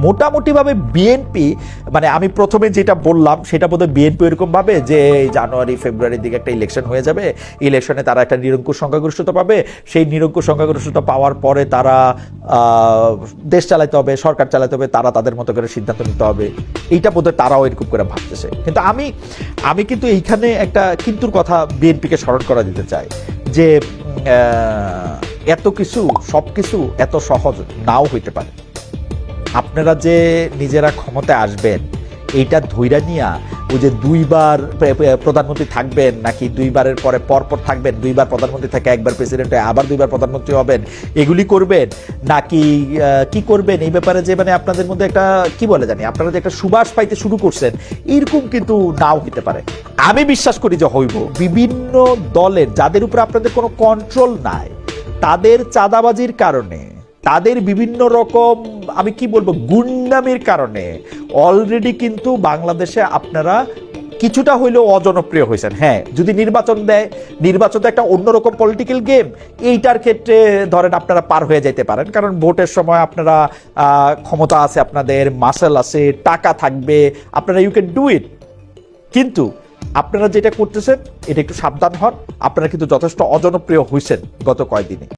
মোটামুটিভাবে বিএনপি, মানে আমি প্রথমে যেটা বললাম সেটা বোধহয় বিএনপি এরকম ভাবে যে জানুয়ারি ফেব্রুয়ারির দিকে একটা ইলেকশন হয়ে যাবে, ইলেকশনে তারা একটা নিরঙ্কুশ সংখ্যাগরিষ্ঠতা পাবে, সেই নিরঙ্কুশ সংখ্যাগরিষ্ঠতা পাওয়ার পরে তারা দেশ চালাতে হবে, সরকার চালাতে হবে, তারা তাদের মতো করে সিদ্ধান্ত নিতে হবে, এইটা বোধহয় তারাও এরকম করে ভাবতেছে। কিন্তু আমি কিন্তু এইখানে একটা কিন্তুর কথা বিএনপিকে স্মরণ করা দিতে চাই যে এত কিছু সব কিছু এত সহজ নাও হইতে পারে। আপনারা যে নিজেরা ক্ষমতায় আসবেন এইটা ধৈর্য নিয়া ওই যে দুইবার প্রধানমন্ত্রী থাকবেন নাকি দুইবারের পরে পরপর থাকবেন, দুইবার প্রধানমন্ত্রী থেকে একবার প্রেসিডেন্ট হয়ে আবার দুইবার প্রধানমন্ত্রী হবেন, এগুলি করবেন নাকি কি করবেন এই ব্যাপারে যে মানে আপনাদের মধ্যে একটা কি বলে জানি আপনারা যে একটা সুবাস পাইতে শুরু করছেন, এরকম কিন্তু নাও হতে পারে। আমি বিশ্বাস করি যে হইব বিভিন্ন দলের যাদের উপর আপনাদের কোনো কন্ট্রোল নাই, তাদের চাঁদাবাজির কারণে, তাদের বিভিন্ন রকম আমি কি বলবো গুন্ডামির কারণে অলরেডি কিন্তু বাংলাদেশে আপনারা কিছুটা হইলেও অজনপ্রিয় হয়েছেন। হ্যাঁ, যদি নির্বাচন দেয়, নির্বাচন তো একটা অন্যরকম পলিটিক্যাল গেম, এইটার ক্ষেত্রে ধরেন আপনারা পার হয়ে যেতে পারেন, কারণ ভোটের সময় আপনারা ক্ষমতা আছে, আপনাদের মাসেল আছে, টাকা থাকবে, আপনারা ইউ ক্যান ডু ইট। কিন্তু আপনারা যেটা করতেছেন এটা একটু সাবধান হন, আপনারা কিন্তু যথেষ্ট অজনপ্রিয় হয়েছেন গত কয়েকদিনে।